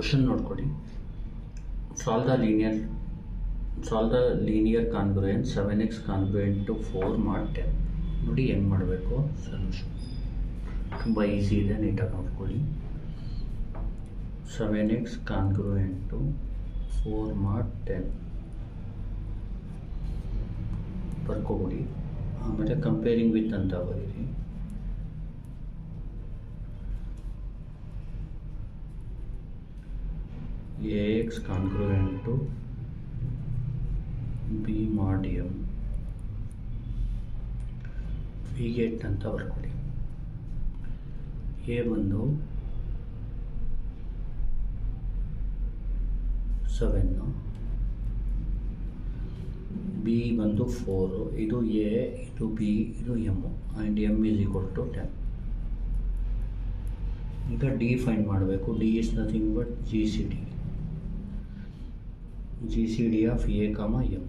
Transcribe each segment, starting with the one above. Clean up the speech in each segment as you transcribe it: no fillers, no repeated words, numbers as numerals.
Question ನೋಡ್ಕೊಳ್ಳಿ. Solve the linear congruent 7x congruent to 4 mod 10. ನೋಡಿ ಹೆಂಗೆ ಮಾಡಬೇಕು ಸೊಲ್ಯೂಷನ್. ತುಂಬ ಈಸಿ ಇದೆ, ನೀಟಾಗಿ ನೋಡ್ಕೊಳ್ಳಿ. 7x congruent to 4 mod 10 ಬರ್ಕೊಬಿಡಿ. ಆಮೇಲೆ ಕಂಪೇರಿಂಗ್ ವಿತ್ ಅಂತ ಬರೀರಿ. ax congruent to b mod m v8 ಅಂತ ಬರ್ಕೊಳ್ಳಿ. a ಬಂದು 7, b ಬಂದು 4, ಇದು a, ಇದು b, ಇದು m, and m is equal to 10. ಈಗ d ಫೈಂಡ್ ಮಾಡಬೇಕು. d is nothing but GCD of a, m.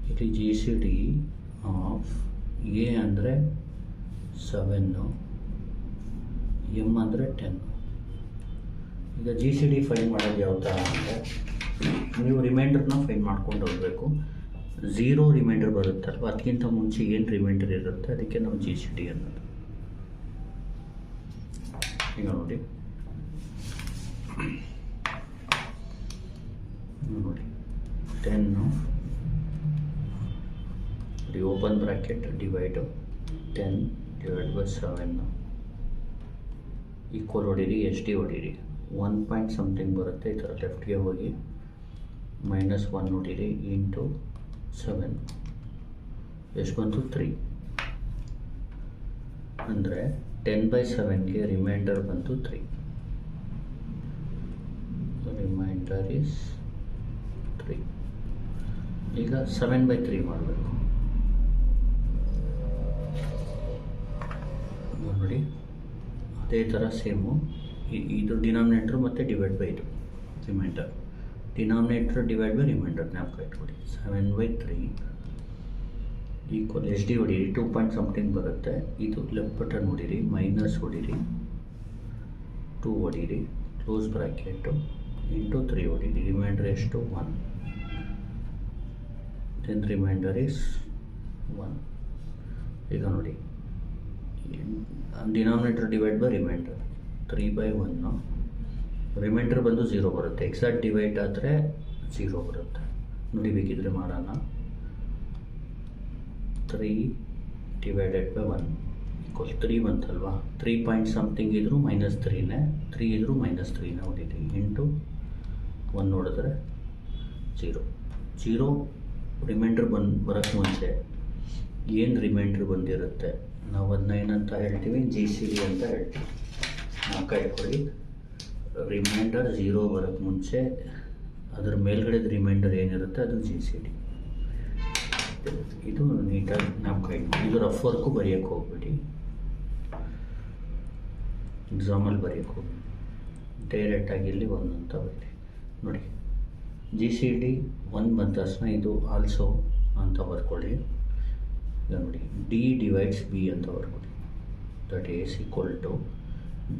ಇಲ್ಲಿ GCD ಆಫ್ a ಅಂದರೆ 7, m ಅಂದರೆ 10. ಈಗ GCD ಫೈಂಡ್ ಮಾಡೋದು ಯಾವ ಥರ ಅಂದರೆ, ನೀವು ರಿಮೈಂಡರ್ನ ಫೈಂಡ್ ಮಾಡ್ಕೊಂಡು ಹೋಗಬೇಕು. 0 ರಿಮೈಂಡರ್ ಬರುತ್ತಲ್ವ, ಅದಕ್ಕಿಂತ ಮುಂಚೆ ಏನು ರಿಮೈಂಡರ್ ಇರುತ್ತೆ ಅದಕ್ಕೆ ನಾವು GCD ಅನ್ನೋದು. ಈಗ ನೋಡಿ 10 open bracket divide 10 divide by 7 equal ಹೊಡೀರಿ, SD ಹೊಡೀರಿ. 1 ಪಾಯಿಂಟ್ ಸಮಥಿಂಗ್ ಬರುತ್ತೆ. ಈ ಥರ ಲೆಫ್ಟ್ಗೆ ಹೋಗಿ -1 ಹೊಡೀರಿ ಇಂಟು 7 ಎಷ್ಟು ಬಂತು 3. ಅಂದರೆ 10/7ಗೆ ರಿಮೈಂಡರ್ ಬಂತು 3. Reminder is 3. ಈಗ 7/3 ಮಾಡಬೇಕು. ನೋಡಿ ಅದೇ ಥರ ಸೇಮು. ಇದು ಡಿನಾಮಿನೇಟ್ರು ಮತ್ತು ಡಿವೈಡ್ ಬೈ ಇದು remainder. Denominator divide by remainder ಜ್ಞಾಪಕ ಇಟ್ಕೊಡಿ. 7/3 ಈಕ್ವಲ್ SD ಹೊಡೀರಿ. 2 ಪಾಯಿಂಟ್ ಸಮಥಿಂಗ್ ಬರುತ್ತೆ. ಇದು ಲೆಫ್ಟ್ ಬಟನ್ ಹೊಡೀರಿ, ಮೈನಸ್ ಹೊಡೀರಿ, 2 ಹೊಡೀರಿ, ಕ್ಲೋಸ್ ಬ್ರಾಕೆಟು ಇಂಟು 3 ಹೊಡೀರಿ. ರಿಮೈಂಡರ್ ಎಷ್ಟು 1. Then remainder is 1. ಈಗ ನೋಡಿ denominator divide by remainder 3/1. Remainder ಬಂದು 0 ಬರುತ್ತೆ. ಎಕ್ಸಾಕ್ಟ್ ಡಿವೈಡ್ ಆದರೆ 0 ಬರುತ್ತೆ. ನೋಡಿ ಬೇಕಿದ್ರೆ ಮಾಡೋಣ. 3 divided by 1 equal 3 ಬಂತಲ್ವಾ. 3 point something ಇದ್ದರೂ -3ನೇ, 3 ಇದ್ದರೂ -3ನೇ ಹೊಡೀರಿ. ಇಂಟು 1 ನೋಡಿದ್ರೆ 0 ರಿಮೈಂಡರ್ ಬರೋಕ್ಕೆ ಮುಂಚೆ ಏನು ರಿಮೈಂಡರ್ ಬಂದಿರುತ್ತೆ ನಾವು ಅದನ್ನ ಏನಂತ ಹೇಳ್ತೀವಿ, GCD ಅಂತ ಹೇಳ್ತೀವಿ. ಇಟ್ಕೊಳ್ಳಿ. ರಿಮೈಂಡರ್ 0 ಬರೋಕ್ಕೆ ಮುಂಚೆ ಅದರ ಮೇಲ್ಗಡೆದ ರಿಮೈಂಡರ್ ಏನಿರುತ್ತೆ ಅದು GCD. ಇದು ನೀಟಾಗಿ ಜ್ಞಾಪಕ ಇಟ್ಕೊಳ್ಳಿ. ಇದು ರಫ್ ವರ್ಕು ಬರೆಯೋಕ್ಕೆ ಹೋಗ್ಬೇಡಿ, ಎಕ್ಸಾಮಲ್ಲಿ ಬರೆಯೋಕ್ಕೆ ಹೋಗ್ಬೇಡಿ. ಡೈರೆಕ್ಟಾಗಿ ಇಲ್ಲಿ 1 ಅಂತ ಬರೀರಿ. ನೋಡಿ GCD 1 ಬಂದ ತಕ್ಷಣ ಇದು ಆಲ್ಸೋ ಅಂತ ಬರ್ಕೊಳ್ಳಿ. ಈಗ ನೋಡಿ D ಡಿವೈಡ್ಸ್ B ಅಂತ ಬರ್ಕೊಳ್ಳಿ. That is equal to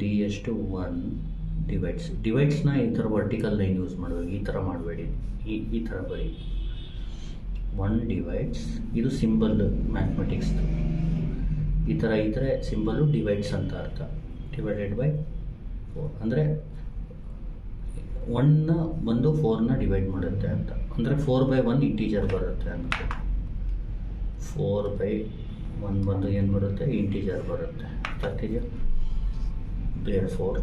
D ಎಷ್ಟು 1 ಡಿವೈಡ್ಸ್ನ ಈ ಥರ ವರ್ಟಿಕಲ್ ಲೈನ್ ಯೂಸ್ ಮಾಡಬೇಕು. ಈ ಥರ ಮಾಡಬೇಡಿ, ಈ ಥರ ಬರೀ. 1 ಡಿವೈಡ್ಸ್, ಇದು ಸಿಂಬಲ್ ಮ್ಯಾಥಮೆಟಿಕ್ಸ್. ಈ ಥರ ಇದ್ದರೆ ಸಿಂಬಲ್ಲು ಡಿವೈಡ್ಸ್ ಅಂತ ಅರ್ಥ. ಡಿವೈಡೆಡ್ ಬೈ 4 ಅಂದರೆ 1 ಬಂದು 4ನ ಡಿವೈಡ್ ಮಾಡುತ್ತೆ ಅಂತ. ಅಂದರೆ 4/1 ಇಂಟೀಜರ್ ಬರುತ್ತೆ ಅಂತ. 4/1 ಬಂದು ಏನು ಬರುತ್ತೆ, ಇಂಟೀಜರ್ ಬರುತ್ತೆ. ಬರ್ತಿದೆಯಾ? ಬೇರೆ 4.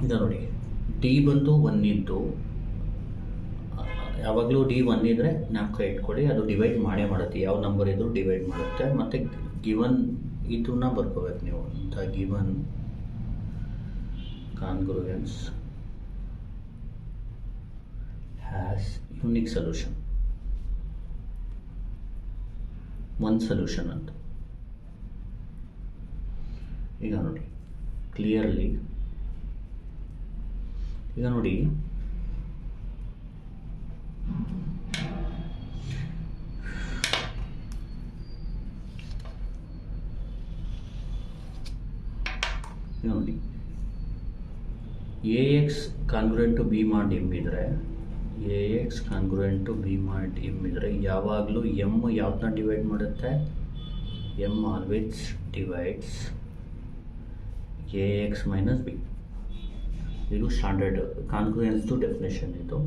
ಈಗ ನೋಡಿ D ಬಂದು 1 ಇದ್ದು, ಯಾವಾಗಲೂ D 1 ಇದ್ದರೆ ಜ್ಞಾಪಕ ಇಟ್ಕೊಳ್ಳಿ, ಅದು ಡಿವೈಡ್ ಮಾಡೇ ಮಾಡುತ್ತೆ. ಯಾವ ನಂಬರ್ ಇದ್ದರೂ ಡಿವೈಡ್ ಮಾಡುತ್ತೆ. ಮತ್ತು ಗಿವನ್ ಇದನ್ನ ಬರ್ಕೋಬೇಕು ನೀವು ಅಂತ. Given congruence has unique solution. 1 solution ಅಂತ. ಈಗ ನೋಡಿ ಕ್ಲಿಯರ್ಲಿ, ಈಗ ನೋಡಿ ನೋಡಿ A X congruent to B mod M ಇದ್ದರೆ A X congruent to B mod M ಇದ್ದರೆ ಯಾವಾಗಲೂ ಎಮ್ ಯಾವ್ದನ್ನ ಡಿವೈಡ್ ಮಾಡುತ್ತೆ, M always divides A X minus B. ಇದು ಸ್ಟ್ಯಾಂಡರ್ಡ್ ಕಾನ್ಗ್ರುಯೆನ್ಸ್ದು ಡೆಫಿನೇಷನ್. ಇದು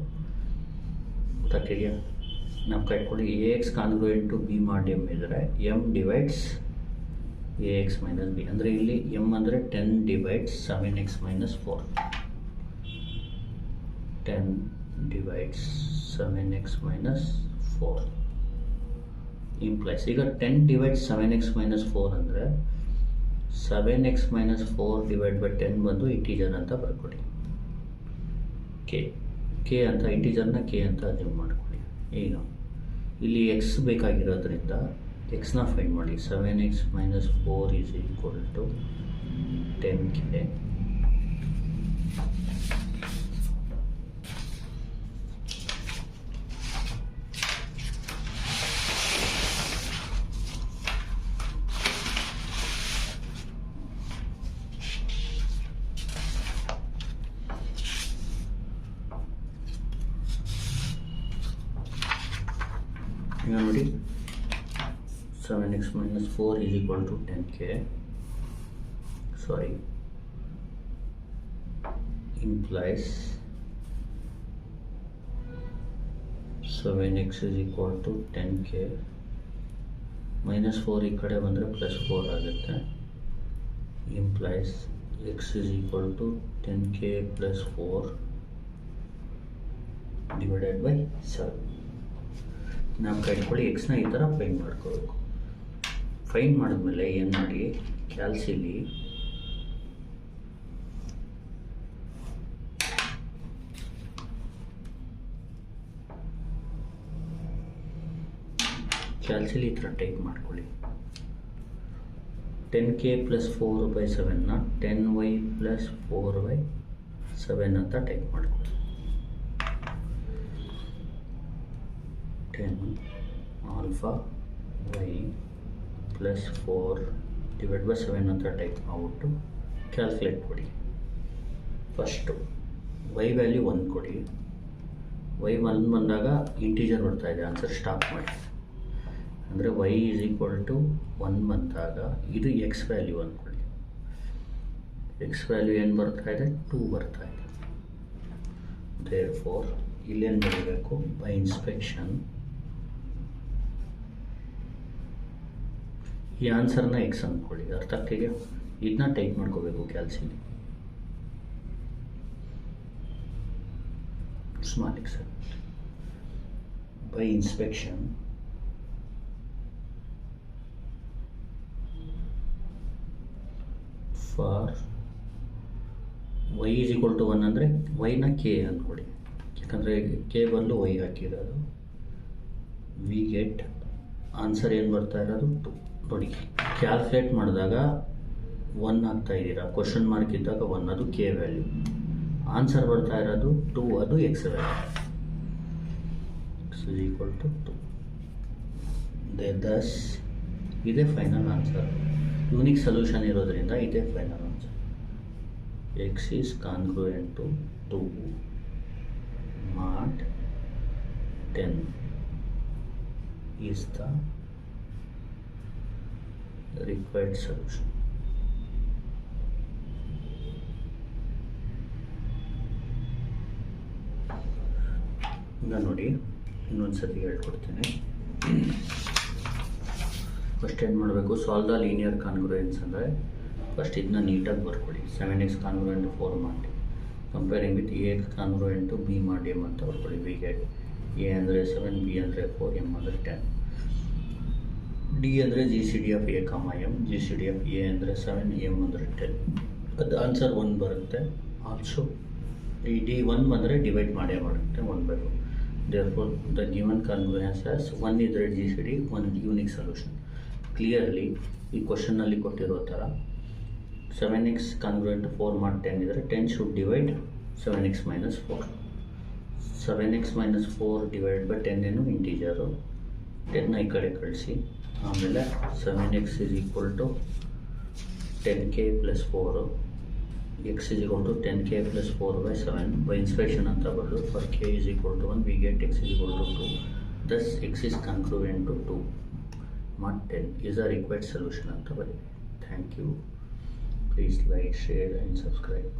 ಗೊತ್ತಾಗ್ತಿದೆಯಾ? ನಾವು ಕಟ್ಕೊಳ್ಳಿ A X congruent to B mod M ಇದ್ದರೆ M divides A X minus B. ಅಂದರೆ ಇಲ್ಲಿ ಎಮ್ ಅಂದರೆ 10 divides 7x minus 4. 10 divides 7x minus 4 implies. ಈಗ 10 ಡಿವೈಡ್ಸ್ 7x ಮೈನಸ್ 4 ಅಂದರೆ 7x ಮೈನಸ್ 4 ಡಿವೈಡ್ ಬೈ 10 ಬಂದು ಇಂಟೀಜರ್ ಅಂತ ಬರ್ಕೊಡಿ. ಕೆ ಅಂತ ಇಂಟೀಜರ್ನ ಕೆ ಅಂತ ಅಸ್ಯೂಮ್ ಮಾಡ್ಕೊಳ್ಳಿ. ಈಗ ಇಲ್ಲಿ ಎಕ್ಸ್ ಬೇಕಾಗಿರೋದ್ರಿಂದ ಎಕ್ಸ್ನ ಫೈಂಡ್ ಮಾಡಿ. 7x minus 4 is equal to 10k. ಈಗ ನೋಡಿ 7x minus 4 is equal to 10k. Sorry, implies 7x is equal to 10k minus 4 ಈ ಕಡೆ ಬಂದರೆ ಪ್ಲಸ್ 4 ಆಗುತ್ತೆ. implies x is equal to 10k plus 4 divided by 7. ನಾವು ಕಟ್ಕೊಳ್ಳಿ ಎಕ್ಸ್ನ ಈ ಥರ ಫೈಂಡ್ ಮಾಡ್ಕೋಬೇಕು. ಫೈಂಡ್ ಮಾಡಿದ್ಮೇಲೆ ಏನು ಮಾಡಿ, ಕ್ಯಾಲ್ಸಿಲಿ ಈ ಥರ ಟೈಪ್ ಮಾಡ್ಕೊಳ್ಳಿ. 10k ಪ್ಲಸ್ 4/7ನ 10y ಪ್ಲಸ್ 4/7 ಅಂತ ಟೈಪ್ ಮಾಡ್ಕೊಳ್ಳಿ. 10 alpha y plus 4 divide by 7 ಅಂತ ಟೈಪ್ ಮಾಡ್ಬಿಟ್ಟು ಕ್ಯಾಲ್ಕುಲೇಟ್ ಕೊಡಿ. ಫಸ್ಟು y ವ್ಯಾಲ್ಯೂ 1 ಕೊಡಿ. y 1 ಬಂದಾಗ ಇಂಟೀಜರ್ ಬರ್ತಾ ಇದೆ, ಆನ್ಸರ್ ಸ್ಟಾಪ್ ಮಾಡಿ. ಅಂದರೆ y ಈಸ್ ಈಕ್ವಲ್ ಟು 1 ಬಂದಾಗ ಇದು x ವ್ಯಾಲ್ಯೂ ಅಂದ್ಕೊಳ್ಳಿ. x ವ್ಯಾಲ್ಯೂ ಏನು ಬರ್ತಾ ಇದೆ, 2 ಬರ್ತಾ ಇದೆ. ದೇರ್ಫೋರ್ ಇಲ್ಲೇನು ಬರೀಬೇಕು, ಬೈ ಇನ್ಸ್ಪೆಕ್ಷನ್ ಈ ಆನ್ಸರ್ನ ಎಕ್ಸ್ ಅಂದ್ಕೊಳ್ಳಿ. ಅರ್ಥ ಆಗ್ತಿದೆಯಾ? ಇದನ್ನ ಟೈಪ್ ಮಾಡ್ಕೋಬೇಕು ಕ್ಯಾಲ್ಸಿಲಿ. Small X by inspection for y is equal to 1 ಅಂದರೆ ವೈನ ಕೆ ಅಂದ್ಕೊಳ್ಳಿ. ಯಾಕಂದರೆ ಕೆ ಬದಲು y ಹಾಕಿರೋದು. ವಿ ಗೆಟ್ ಆನ್ಸರ್ ಏನು ಬರ್ತಾ ಇರೋದು 2. ನೋಡಿ, ಕ್ಯಾಲ್ಕುಲೇಟ್ ಮಾಡಿದಾಗ 1 ಹಾಕ್ತಾ ಇದ್ದೀರಾ, ಕ್ವಶನ್ ಮಾರ್ಕ್ ಇದ್ದಾಗ 1, ಅದು ಕೆ ವ್ಯಾಲ್ಯೂ. ಆನ್ಸರ್ ಬರ್ತಾ ಇರೋದು 2, ಅದು X value. X is equal to 2. Thus ಇದೇ ಫೈನಲ್ ಆನ್ಸರ್. ಯೂನಿಕ್ ಸೊಲ್ಯೂಷನ್ ಇರೋದ್ರಿಂದ ಇದೇ final answer. X is congruent to 2 mod 10 is the required solution. ಈಗ ನೋಡಿ, ಇನ್ನೊಂದು ಸತಿ ಹೇಳ್ಕೊಡ್ತೀನಿ. ಫಸ್ಟ್ ಏನು ಮಾಡಬೇಕು, ಸಾಲ್ವ್ ದ ಲೀನಿಯರ್ ಕಾನ್ಗ್ರುಯೆನ್ಸ್ ಅಂದರೆ ಫಸ್ಟ್ ಇದನ್ನ ನೀಟಾಗಿ ಬರ್ಕೊಳ್ಳಿ. 7x ಕಾನ್ಗ್ರುಯೆಂಟ್ 4 ಮಾಡಿ comparing with A X congruent to B mod M ಅಂತ ಬರ್ಕೊಳ್ಳಿ. ವಿ ಗೆಟ್ ಎ ಅಂದರೆ 7, ಬಿ ಅಂದರೆ 4, ಎಮ್ ಅಂದರೆ 10. ಡಿ ಅಂದರೆ G C D of A comma M, G C D of A ಅಂದರೆ 7, ಎಮ್ ಅಂದರೆ 10. ಅದು ಆನ್ಸರ್ 1 ಬರುತ್ತೆ. ಆಲ್ಸೋ ಈ ಡಿ 1 ಬಂದರೆ ಡಿವೈಡ್ ಮಾಡೇ ಮಾಡುತ್ತೆ 1/4. ದೇರ್ಫೋರ್ ದ ಗಿವನ್ ಕಾನ್ಗ್ರುಯೆನ್ಸ್ ಆಸ್ 1 ಇದ್ದರೆ G C D 1 unique solution. Clearly ಈ ಕ್ವಶನ್ನಲ್ಲಿ ಕೊಟ್ಟಿರೋ ಥರ 7x ಕಾನ್ಗ್ರುಯೆಂಟ್ 4 mod 10 ಇದ್ದರೆ 10 should divide 7x minus 4. 7x minus 4 divide by 10 ಏನು ಇಂಟೀಜರು, 10ನ ಈ ಕಡೆ ಕಳಿಸಿ. ಆಮೇಲೆ 7x is equal to 10k plus 4 x is equal to 10k plus 4 by 7 by inspiration ಅಂತ ಬರೆದು for k is equal to 1 we get x is equal to 2, thus x is congruent to 2 not 10 is the required solution ಅಂತ ಬರೀ. Thank you. Please like, share and subscribe.